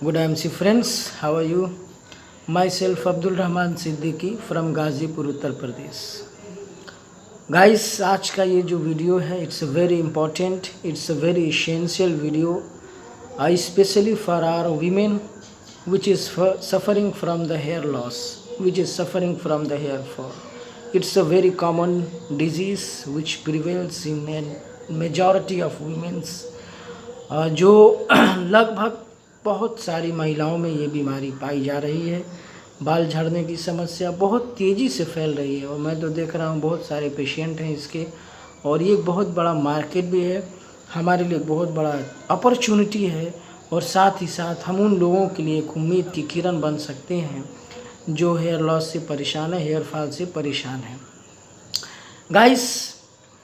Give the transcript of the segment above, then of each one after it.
Good MC friends, how are you? Myself Abdul Rahman Siddiqui from Ghazipur Uttar Pradesh. Guys आज का ये जो वीडियो है it's very important, it's a very essential video specially for our women which is suffering from the hair loss, which is suffering from the hair fall. It's a very common disease which prevails in a majority of women's जो लगभग बहुत सारी महिलाओं में ये बीमारी पाई जा रही है। बाल झड़ने की समस्या बहुत तेज़ी से फैल रही है और मैं तो देख रहा हूँ बहुत सारे पेशेंट हैं इसके, और ये बहुत बड़ा मार्केट भी है, हमारे लिए बहुत बड़ा अपॉर्चुनिटी है, और साथ ही साथ हम उन लोगों के लिए एक उम्मीद की किरण बन सकते हैं जो हेयर लॉस से परेशान है, हेयर फॉल से परेशान है। गाइस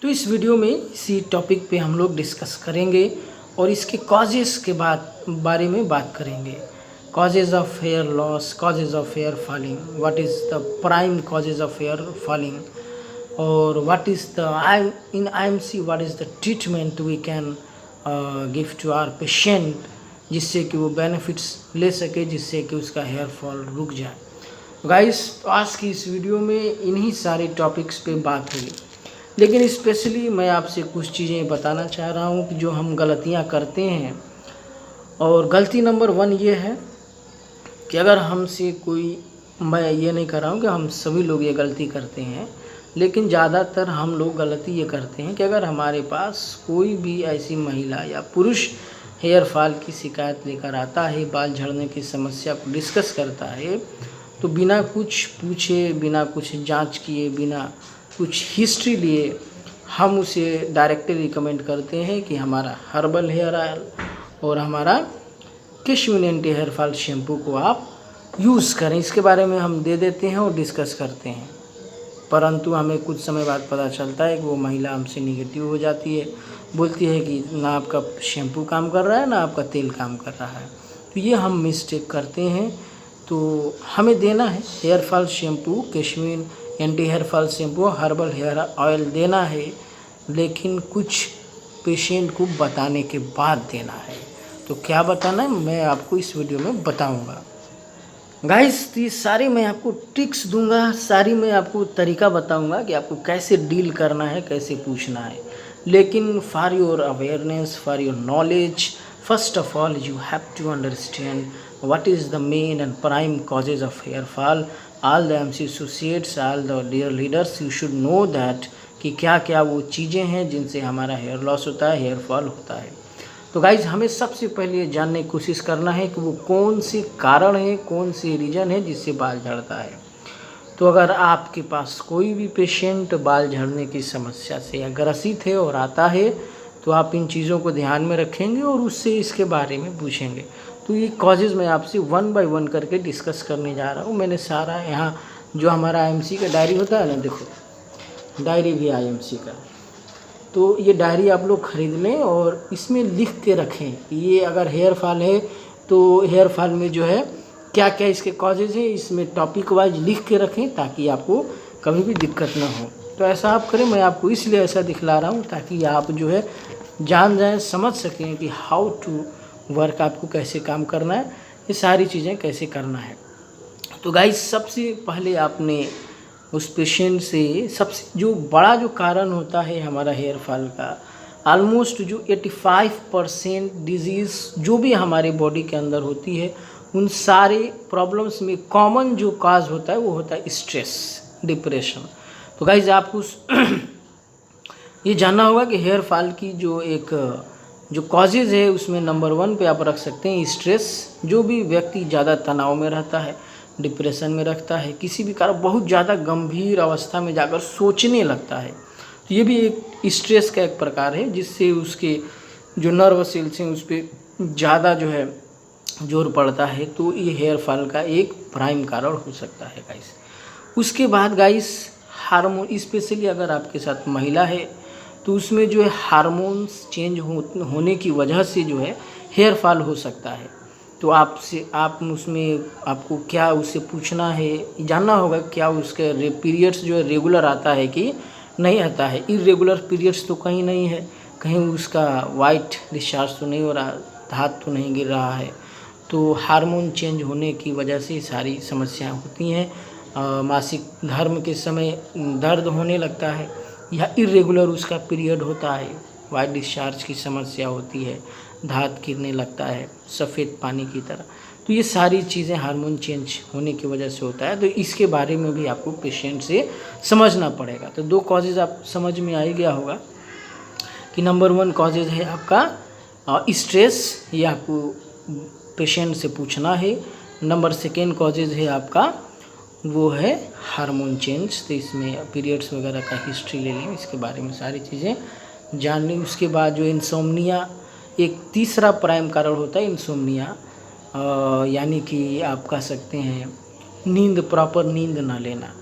तो इस वीडियो में इसी टॉपिक पे हम लोग डिस्कस करेंगे और इसके कॉजेज़ के बारे में बात करेंगे। Causes of hair loss, causes of hair falling, what is the prime causes of hair falling, और what is the in IMC what is the treatment we can give to our patient, जिससे कि वो benefits ले सके, जिससे कि उसका hair fall रुक जाए। गाइस तो आज की इस वीडियो में इन्हीं सारे टॉपिक्स पे बात होगी, लेकिन स्पेशली मैं आपसे कुछ चीज़ें बताना चाह रहा हूँ कि जो हम गलतियाँ करते हैं। और गलती नंबर 1 ये है कि अगर हमसे कोई, मैं ये नहीं कर रहा हूँ कि हम सभी लोग ये गलती करते हैं, लेकिन ज़्यादातर हम लोग गलती ये करते हैं कि अगर हमारे पास कोई भी ऐसी महिला या पुरुष हेयर फॉल की शिकायत लेकर आता है, बाल झड़ने की समस्या को डिस्कस करता है, तो बिना कुछ पूछे, बिना कुछ जांच किए, बिना कुछ हिस्ट्री लिए हम उसे डायरेक्टली रिकमेंड करते हैं कि हमारा हर्बल हेयर ऑयल और हमारा Keshvin anti hair fall shampoo को आप यूज़ करें। इसके बारे में हम दे देते हैं और डिस्कस करते हैं, परंतु हमें कुछ समय बाद पता चलता है कि वो महिला हमसे निगेटिव हो जाती है, बोलती है कि ना आपका शैम्पू काम कर रहा है ना आपका तेल काम कर रहा है। तो ये हम मिस्टेक करते हैं। तो हमें देना है hair fall shampoo, Keshvin anti hair fall shampoo, herbal hair oil देना है, लेकिन कुछ पेशेंट को बताने के बाद देना है। तो क्या बताना है मैं आपको इस वीडियो में बताऊंगा। गाइस तो ये सारी मैं आपको ट्रिक्स दूंगा, सारी मैं आपको तरीका बताऊंगा कि आपको कैसे डील करना है, कैसे पूछना है। लेकिन for your awareness, for your knowledge, first of all you have to understand what is the main and prime causes of hair fall. All the MC associates, all the dear leaders, you should know that कि क्या क्या वो चीज़ें हैं जिनसे हमारा hair loss होता है, हेयर फॉल होता है। तो गाइज हमें सबसे पहले ये जानने की कोशिश करना है कि वो कौन सी कारण है, कौन सी रीज़न है जिससे बाल झड़ता है। तो अगर आपके पास कोई भी पेशेंट बाल झड़ने की समस्या से या ग्रसित है और आता है, तो आप इन चीज़ों को ध्यान में रखेंगे और उससे इसके बारे में पूछेंगे। तो ये कॉजेज़ मैं आपसे 1 बाय 1 करके डिस्कस करने जा रहा हूँ। मैंने सारा यहाँ जो हमारा IMC का डायरी होता है ना, देखो डायरी भी IMC का, तो ये डायरी आप लोग ख़रीद लें और इसमें लिख के रखें। ये अगर हेयर फॉल है तो हेयर फॉल में जो है क्या क्या इसके कॉजेज़ हैं, इसमें टॉपिक वाइज लिख के रखें ताकि आपको कभी भी दिक्कत ना हो। तो ऐसा आप करें, मैं आपको इसलिए ऐसा दिखला रहा हूँ ताकि आप जो है जान जाएँ, समझ सकें कि हाउ टू वर्क, आपको कैसे काम करना है, ये सारी चीज़ें कैसे करना है। तो गाइस सबसे पहले आपने उस पेशेंट से सबसे जो बड़ा जो कारण होता है हमारा हेयर फॉल का, ऑलमोस्ट जो 85% डिजीज़ जो भी हमारे बॉडी के अंदर होती है, उन सारे प्रॉब्लम्स में कॉमन जो काज होता है वो होता है स्ट्रेस, डिप्रेशन। तो गाइस आपको ये जानना होगा कि हेयर फॉल की जो कॉजेज़ है उसमें नंबर 1 पे आप रख सकते हैं स्ट्रेस। जो भी व्यक्ति ज़्यादा तनाव में रहता है, डिप्रेशन में रखता है, किसी भी कारण बहुत ज़्यादा गंभीर अवस्था में जाकर सोचने लगता है, तो ये भी एक स्ट्रेस का एक प्रकार है जिससे उसके जो नर्व सेल्स हैं उस पर ज़्यादा जो है जोर पड़ता है। तो ये हेयर फॉल का एक प्राइम कारण हो सकता है गाइस। उसके बाद गाइस हार्मोन, स्पेशली अगर आपके साथ महिला है तो उसमें जो है हार्मोन्स चेंज होने की वजह से जो है हेयर फॉल हो सकता है। तो उसमें आपको क्या उससे पूछना है, जानना होगा क्या उसके पीरियड्स जो है रेगुलर आता है कि नहीं आता है। इरेगुलर पीरियड्स तो कहीं नहीं है, कहीं उसका वाइट डिस्चार्ज तो नहीं हो रहा, धात तो नहीं गिर रहा है, तो हार्मोन चेंज होने की वजह से सारी समस्याएं होती हैं। मासिक धर्म के समय दर्द होने लगता है या इरेगुलर उसका पीरियड होता है, वाइट डिस्चार्ज की समस्या होती है, दांत गिरने लगता है सफ़ेद पानी की तरह। तो ये सारी चीज़ें हार्मोन चेंज होने की वजह से होता है। तो इसके बारे में भी आपको पेशेंट से समझना पड़ेगा। तो 2 कॉजेज़ आप समझ में आ ही गया होगा कि नंबर 1 कॉजेज़ है आपका स्ट्रेस, ये आपको पेशेंट से पूछना है। नंबर 2 कॉजेज़ है आपका वो है हार्मोन चेंज। तो इसमें पीरियड्स वगैरह का हिस्ट्री ले लें, इसके बारे में सारी चीज़ें जान लें। उसके बाद जो इंसोम्निया, एक तीसरा प्राइम कारण होता है इंसोम्निया, यानी कि आप कह सकते हैं नींद, प्रॉपर नींद ना लेना।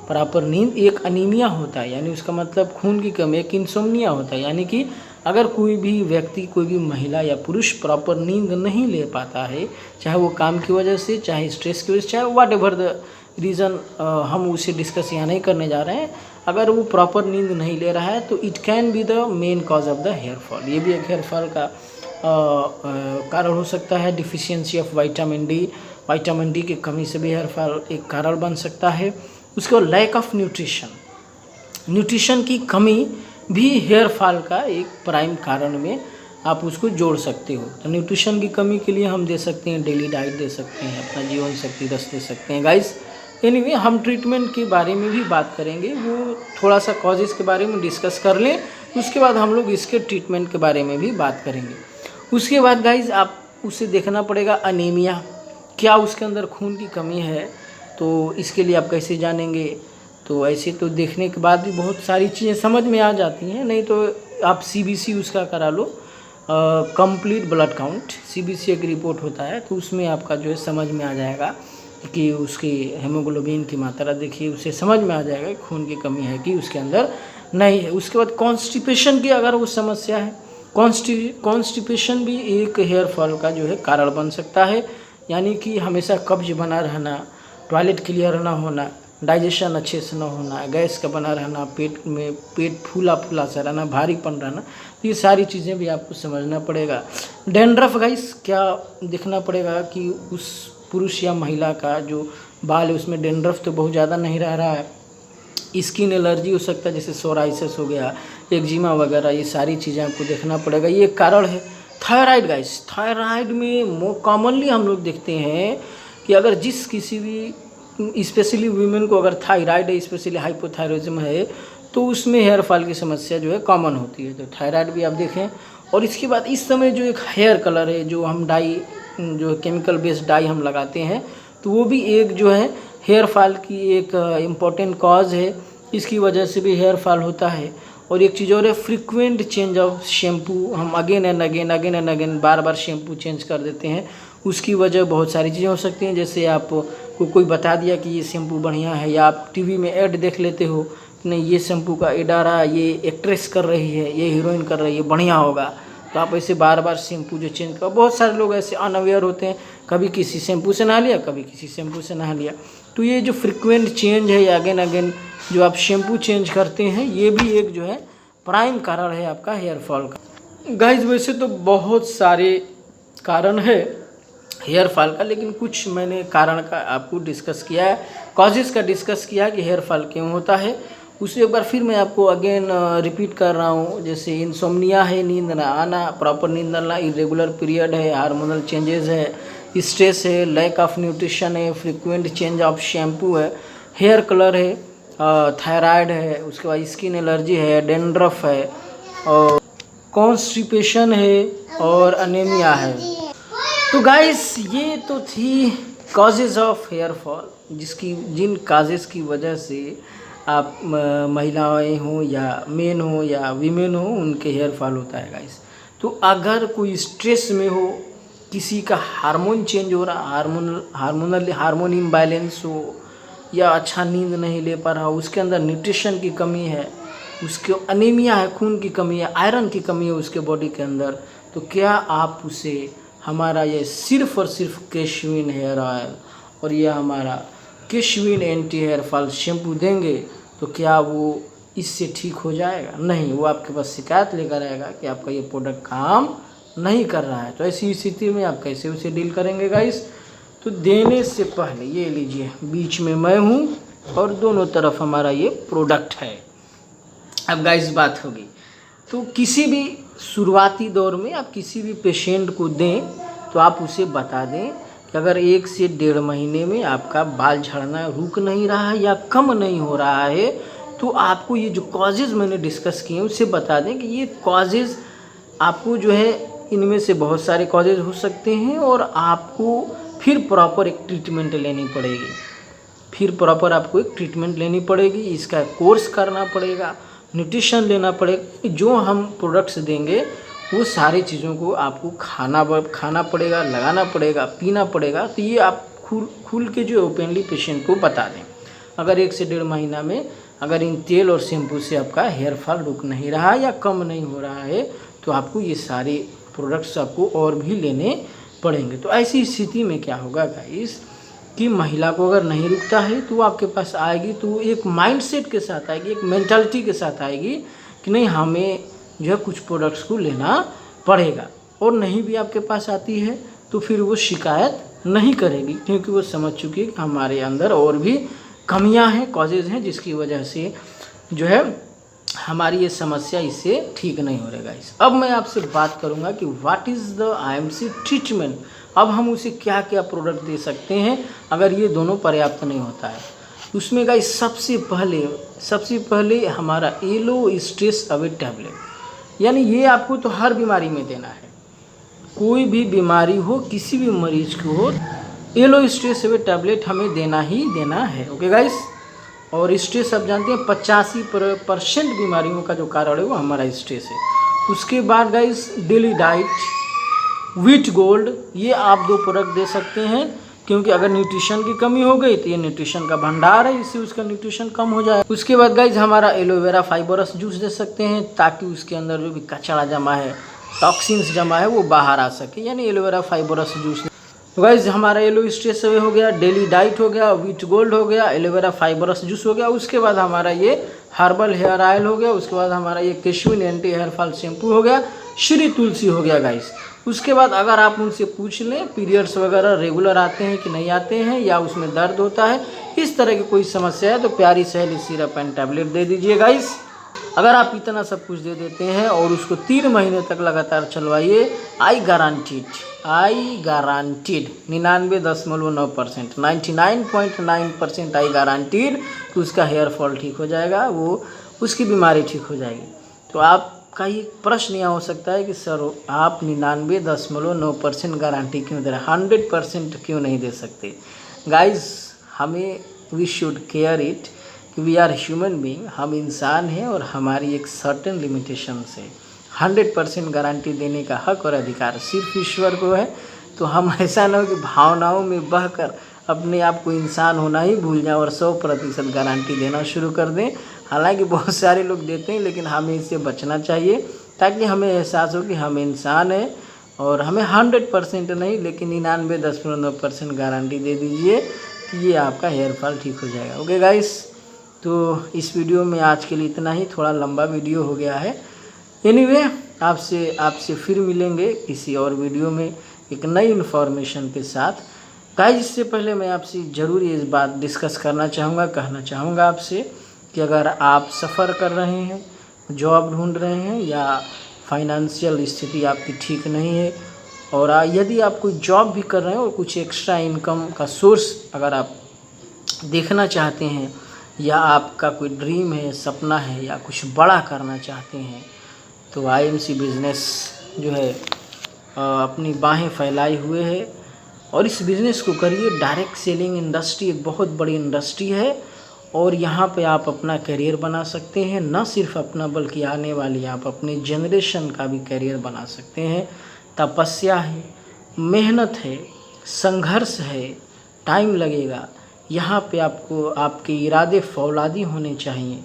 प्रॉपर नींद एक अनीमिया होता है, यानी उसका मतलब खून की कमी, एक इंसोम्निया होता है, यानी कि अगर कोई भी व्यक्ति, कोई भी महिला या पुरुष प्रॉपर नींद नहीं ले पाता है, चाहे वो काम की वजह से, चाहे स्ट्रेस की वजह से, चाहे व्हाट एवर द रीज़न, हम उसे डिस्कस यहाँ नहीं करने जा रहे हैं। अगर वो प्रॉपर नींद नहीं ले रहा है तो it can be the main cause of the hair fall. ये भी एक हेयर फॉल का कारण हो सकता है। Deficiency of vitamin D, vitamin D की कमी से भी हेयर फॉल एक कारण बन सकता है। उसके बाद लैक ऑफ न्यूट्रिशन, न्यूट्रिशन की कमी भी हेयर फॉल का एक प्राइम कारण में आप उसको जोड़ सकते हो। तो न्यूट्रिशन की कमी के लिए हम दे सकते हैं डेली डाइट दे सकते हैं, अपना जीवन शक्ति 10 दे सकते हैं गाइस। एनीवे हम ट्रीटमेंट के बारे में भी बात करेंगे, वो थोड़ा सा कॉजेज़ के बारे में डिस्कस कर लें, उसके बाद हम लोग इसके ट्रीटमेंट के बारे में भी बात करेंगे। उसके बाद गाइस आप उसे देखना पड़ेगा अनीमिया, क्या उसके अंदर खून की कमी है। तो इसके लिए आप कैसे जानेंगे, तो ऐसे तो देखने के बाद भी बहुत सारी चीज़ें समझ में आ जाती हैं, नहीं तो आप CBC उसका करा लो, कंप्लीट ब्लड काउंट। CBC एक रिपोर्ट होता है, तो उसमें आपका जो है समझ में आ जाएगा कि उसकी हेमोग्लोबिन की मात्रा देखिए, उससे समझ में आ जाएगा कि खून की कमी है कि उसके अंदर नहीं है। उसके बाद कॉन्स्टिपेशन की अगर वो समस्या है, कॉन्स्टिपेशन भी एक हेयर फॉल का जो है कारण बन सकता है, यानी कि हमेशा कब्ज बना रहना, टॉयलेट क्लियर ना होना, डाइजेशन अच्छे से ना होना, गैस का बना रहना, पेट फूला फूला सा रहना, भारीपन रहना, तो ये सारी चीज़ें भी आपको समझना पड़ेगा। डैंड्रफ गाइस, क्या देखना पड़ेगा कि उस पुरुष या महिला का जो बाल है उसमें डैंड्रफ तो बहुत ज़्यादा नहीं रह रहा है। स्किन एलर्जी हो सकता है, जैसे सोराइसिस हो गया, एक्जिमा वगैरह, ये सारी चीज़ें आपको देखना पड़ेगा। ये कारण है थायराइड गाइस। थायराइड में कॉमनली हम लोग देखते हैं कि अगर जिस किसी भी स्पेशली वीमेन को अगर थायराइड है, स्पेशली हाइपोथायरॉइडिज्म है, तो उसमें हेयर फॉल की समस्या जो है कॉमन होती है। तो थायराइड भी आप देखें। और इसके बाद इस समय जो एक हेयर कलर है, जो हम डाई, जो केमिकल बेस्ड डाई हम लगाते हैं, तो वो भी एक जो है हेयर फॉल की एक इम्पॉर्टेंट कॉज है। इसकी वजह से भी हेयर फॉल होता है। और एक चीज़ और है, फ्रीक्वेंट चेंज ऑफ शैम्पू, हम again and again bar bar shampoo change कर देते हैं, उसकी वजह बहुत सारी चीज़ें हो सकती हैं। जैसे आपको कोई बता दिया कि ये शैम्पू बढ़िया है, या आप टीवी में ऐड देख लेते हो, नहीं ये शैम्पू का ऐड आ रहा है, ये एक्ट्रेस कर रही है, ये हीरोइन कर रही है, बढ़िया होगा, तो आप ऐसे बार बार शैम्पू जो चेंज कर। बहुत सारे लोग ऐसे अनअवेयर होते हैं, कभी किसी शैम्पू से नहा लिया, कभी किसी शैम्पू से नहा लिया। तो ये जो फ्रीक्वेंट चेंज है या अगेन जो आप शैम्पू चेंज करते हैं, ये भी एक जो है प्राइम कारण है आपका हेयर फॉल का। गाइस वैसे तो बहुत सारे कारण है हेयर फॉल का, लेकिन कुछ मैंने कारण का आपको डिस्कस किया है, कॉजेज़ का डिस्कस किया है कि हेयर फॉल क्यों होता है। उसे एक बार फिर मैं आपको अगेन रिपीट कर रहा हूँ। जैसे इंसोम्निया है, नींद ना आना, प्रॉपर नींद ना, इरेगुलर पीरियड है, हार्मोनल चेंजेस है, स्ट्रेस है, लैक ऑफ न्यूट्रिशन है, फ्रीक्वेंट चेंज ऑफ शैम्पू है, हेयर कलर है, थायराइड है, उसके बाद स्किन एलर्जी है, डैंड्रफ है, और कॉन्स्टिपेशन है, और अनीमिया है। तो गाइस ये तो थी कॉजेज़ ऑफ हेयर फॉल, जिन काजेज़ की वजह से आप महिलाएं हो या मेन हो या वीमेन हो, उनके हेयर फॉल होता है गाइस। तो अगर कोई स्ट्रेस में हो, किसी का हार्मोन चेंज हो रहा, हार्मोन इम्बैलेंस हो, या अच्छा नींद नहीं ले पा रहा हो, उसके अंदर न्यूट्रिशन की कमी है, उसके अनीमिया है, खून की कमी है, आयरन की कमी है उसके बॉडी के अंदर, तो क्या आप उसे हमारा ये सिर्फ और सिर्फ कैशविन हेयर ऑयल और ये हमारा कैशविन एंटी हेयर फॉल शैम्पू देंगे, तो क्या वो इससे ठीक हो जाएगा? नहीं, वो आपके पास शिकायत लेकर आएगा कि आपका ये प्रोडक्ट काम नहीं कर रहा है, तो ऐसी स्थिति में आप कैसे उसे डील करेंगे गाइस। तो देने से पहले ये लीजिए, बीच में मैं हूँ और दोनों तरफ हमारा ये प्रोडक्ट है। अब गाइस बात होगी, तो किसी भी शुरुआती दौर में आप किसी भी पेशेंट को दें तो आप उसे बता दें कि अगर 1 से 1.5 महीने में आपका बाल झड़ना रुक नहीं रहा है या कम नहीं हो रहा है, तो आपको ये जो कॉजेज़ मैंने डिस्कस किए हैं उसे बता दें कि ये कॉजेज़ आपको जो है, इनमें से बहुत सारे कॉजेज़ हो सकते हैं और आपको फिर प्रॉपर एक ट्रीटमेंट लेनी पड़ेगी। फिर प्रॉपर आपको एक ट्रीटमेंट लेनी पड़ेगी, इसका कोर्स करना पड़ेगा, न्यूट्रिशन लेना पड़ेगा। जो हम प्रोडक्ट्स देंगे वो सारी चीज़ों को आपको खाना पड़ेगा, लगाना पड़ेगा, पीना पड़ेगा। तो ये आप खुल के जो ओपनली पेशेंट को बता दें। अगर 1 से 1.5 महीना में अगर इन तेल और शैम्पू से आपका हेयर फॉल रुक नहीं रहा या कम नहीं हो रहा है, तो आपको ये सारे प्रोडक्ट्स आपको और भी लेने पड़ेंगे। तो ऐसी स्थिति में क्या होगा गाइस कि महिला को अगर नहीं रुकता है तो वो आपके पास आएगी, तो एक माइंडसेट के साथ आएगी, एक मेंटालिटी के साथ आएगी कि नहीं, हमें जो है कुछ प्रोडक्ट्स को लेना पड़ेगा। और नहीं भी आपके पास आती है तो फिर वो शिकायत नहीं करेगी, क्योंकि वो समझ चुकी है कि हमारे अंदर और भी कमियां हैं, कॉजेज़ हैं, जिसकी वजह से जो है हमारी ये समस्या इससे ठीक नहीं हो रही गाइस। अब मैं आपसे बात करूंगा कि what is the IMC treatment. अब हम उसे क्या क्या प्रोडक्ट दे सकते हैं अगर ये दोनों पर्याप्त नहीं होता है। उसमें गाइस सबसे पहले हमारा एलो स्ट्रेस अवे टैबलेट, यानी ये आपको तो हर बीमारी में देना है। कोई भी बीमारी हो, किसी भी मरीज को हो, एलो स्ट्रेस अवे टैबलेट हमें देना ही देना है। Okay guys. और स्ट्रेस आप जानते हैं 85% बीमारियों का जो कारण है वो हमारा स्ट्रेस है। उसके बाद guys daily diet, wheat gold, ये आप 2 प्रोडक्ट दे सकते हैं, क्योंकि अगर न्यूट्रिशन की कमी हो गई तो ये न्यूट्रिशन का भंडार है, इससे उसका न्यूट्रिशन कम हो जाए। उसके बाद गाइस हमारा एलोवेरा फाइबरस जूस दे सकते हैं, ताकि उसके अंदर जो भी कचरा जमा है, टॉक्सिन्स जमा है, वो बाहर आ सके, यानी एलोवेरा फाइबरस जूस। तो गाइस हमारा एलो स्ट्रेस अवे हो गया, डेली डाइट हो गया, व्हीट गोल्ड हो गया, एलोवेरा फाइबरस जूस हो गया। उसके बाद हमारा ये हर्बल हेयर ऑयल हो गया। उसके बाद हमारा ये Keshvin anti hair fall shampoo हो गया, श्री तुलसी हो गया गाइस। उसके बाद अगर आप उनसे पूछ लें पीरियड्स वगैरह रेगुलर आते हैं कि नहीं आते हैं, या उसमें दर्द होता है, इस तरह की कोई समस्या है, तो प्यारी सहेली सिरप एंड टैबलेट दे दीजिए गाइस। अगर आप इतना सब कुछ दे देते हैं और उसको 3 महीने तक लगातार चलवाइए, आई गारंटीड 99.9%, 99.9% आई गारंटीड कि उसका हेयर फॉल ठीक हो जाएगा, वो उसकी बीमारी ठीक हो जाएगी। तो आपका ये प्रश्न यह हो सकता है कि सर आप 99.9% गारंटी क्यों दे रहे हैं, 100% क्यों नहीं दे सकते। गाइज हमें we should care it, we are human being, हम इंसान हैं और हमारी एक सर्टेन लिमिटेशन से 100% गारंटी देने का हक और अधिकार सिर्फ ईश्वर को है। तो हम ऐसा ना हो कि भावनाओं में बहकर अपने आप को इंसान होना ही भूल जाएं और 100% गारंटी देना शुरू कर दें। हालांकि बहुत सारे लोग देते हैं, लेकिन हमें इससे बचना चाहिए, ताकि हमें एहसास हो कि हम इंसान हैं और हमें 100% नहीं, लेकिन 99.9% गारंटी दे दीजिए कि ये आपका हेयर फॉल ठीक हो जाएगा। ओके गाइस, तो इस वीडियो में आज के लिए इतना ही, थोड़ा लंबा वीडियो हो गया है। एनीवे आपसे फिर मिलेंगे किसी और वीडियो में एक नई इन्फॉर्मेशन के साथ। गाइस इससे पहले मैं आपसे ज़रूर ये बात डिस्कस कहना चाहूँगा आपसे कि अगर आप सफ़र कर रहे हैं, जॉब ढूंढ रहे हैं, या फाइनेंशियल स्थिति आपकी ठीक नहीं है, और यदि आप कोई जॉब भी कर रहे हैं और कुछ एक्स्ट्रा इनकम का सोर्स अगर आप देखना चाहते हैं, या आपका कोई ड्रीम है, सपना है, या कुछ बड़ा करना चाहते हैं, तो IMC बिज़नेस जो है अपनी बाहें फैलाए हुए है और इस बिज़नेस को करिए। डायरेक्ट सेलिंग इंडस्ट्री एक बहुत बड़ी इंडस्ट्री है और यहाँ पे आप अपना करियर बना सकते हैं। न सिर्फ अपना बल्कि आने वाली आप अपने जनरेशन का भी करियर बना सकते हैं। तपस्या है, मेहनत है, संघर्ष है, टाइम लगेगा। यहाँ पे आपको आपके इरादे फौलादी होने चाहिए।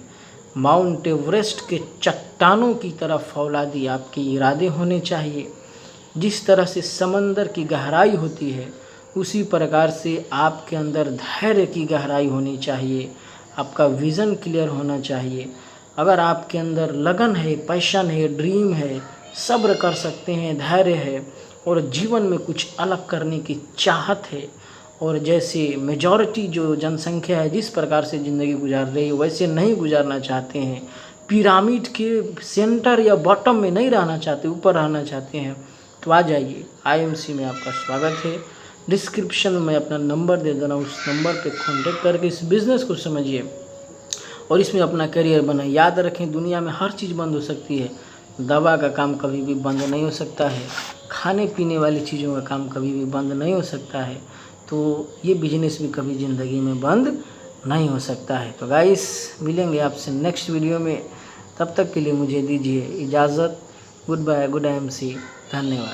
माउंट एवरेस्ट के चट्टानों की तरह फौलादी आपके इरादे होने चाहिए। जिस तरह से समंदर की गहराई होती है, उसी प्रकार से आपके अंदर धैर्य की गहराई होनी चाहिए। आपका विज़न क्लियर होना चाहिए। अगर आपके अंदर लगन है, पैशन है, ड्रीम है, सब्र कर सकते हैं, धैर्य है और जीवन में कुछ अलग करने की चाहत है, और जैसे मेजॉरिटी जो जनसंख्या है जिस प्रकार से ज़िंदगी गुजार रही है वैसे नहीं गुजारना चाहते हैं, पिरामिड के सेंटर या बॉटम में नहीं रहना चाहते, ऊपर रहना चाहते हैं, तो आ जाइए। IMC में आपका स्वागत है। डिस्क्रिप्शन में अपना नंबर दे देना, उस नंबर पे कांटेक्ट करके इस बिज़नेस को समझिए और इसमें अपना करियर बनाए। याद रखें, दुनिया में हर चीज़ बंद हो सकती है, दवा का काम कभी भी बंद नहीं हो सकता है, खाने पीने वाली चीज़ों का काम कभी भी बंद नहीं हो सकता है, तो ये बिजनेस भी कभी ज़िंदगी में बंद नहीं हो सकता है। तो गाइस, मिलेंगे आपसे नेक्स्ट वीडियो में, तब तक के लिए मुझे दीजिए इजाज़त। गुड बाय, गुड IMC, धन्यवाद।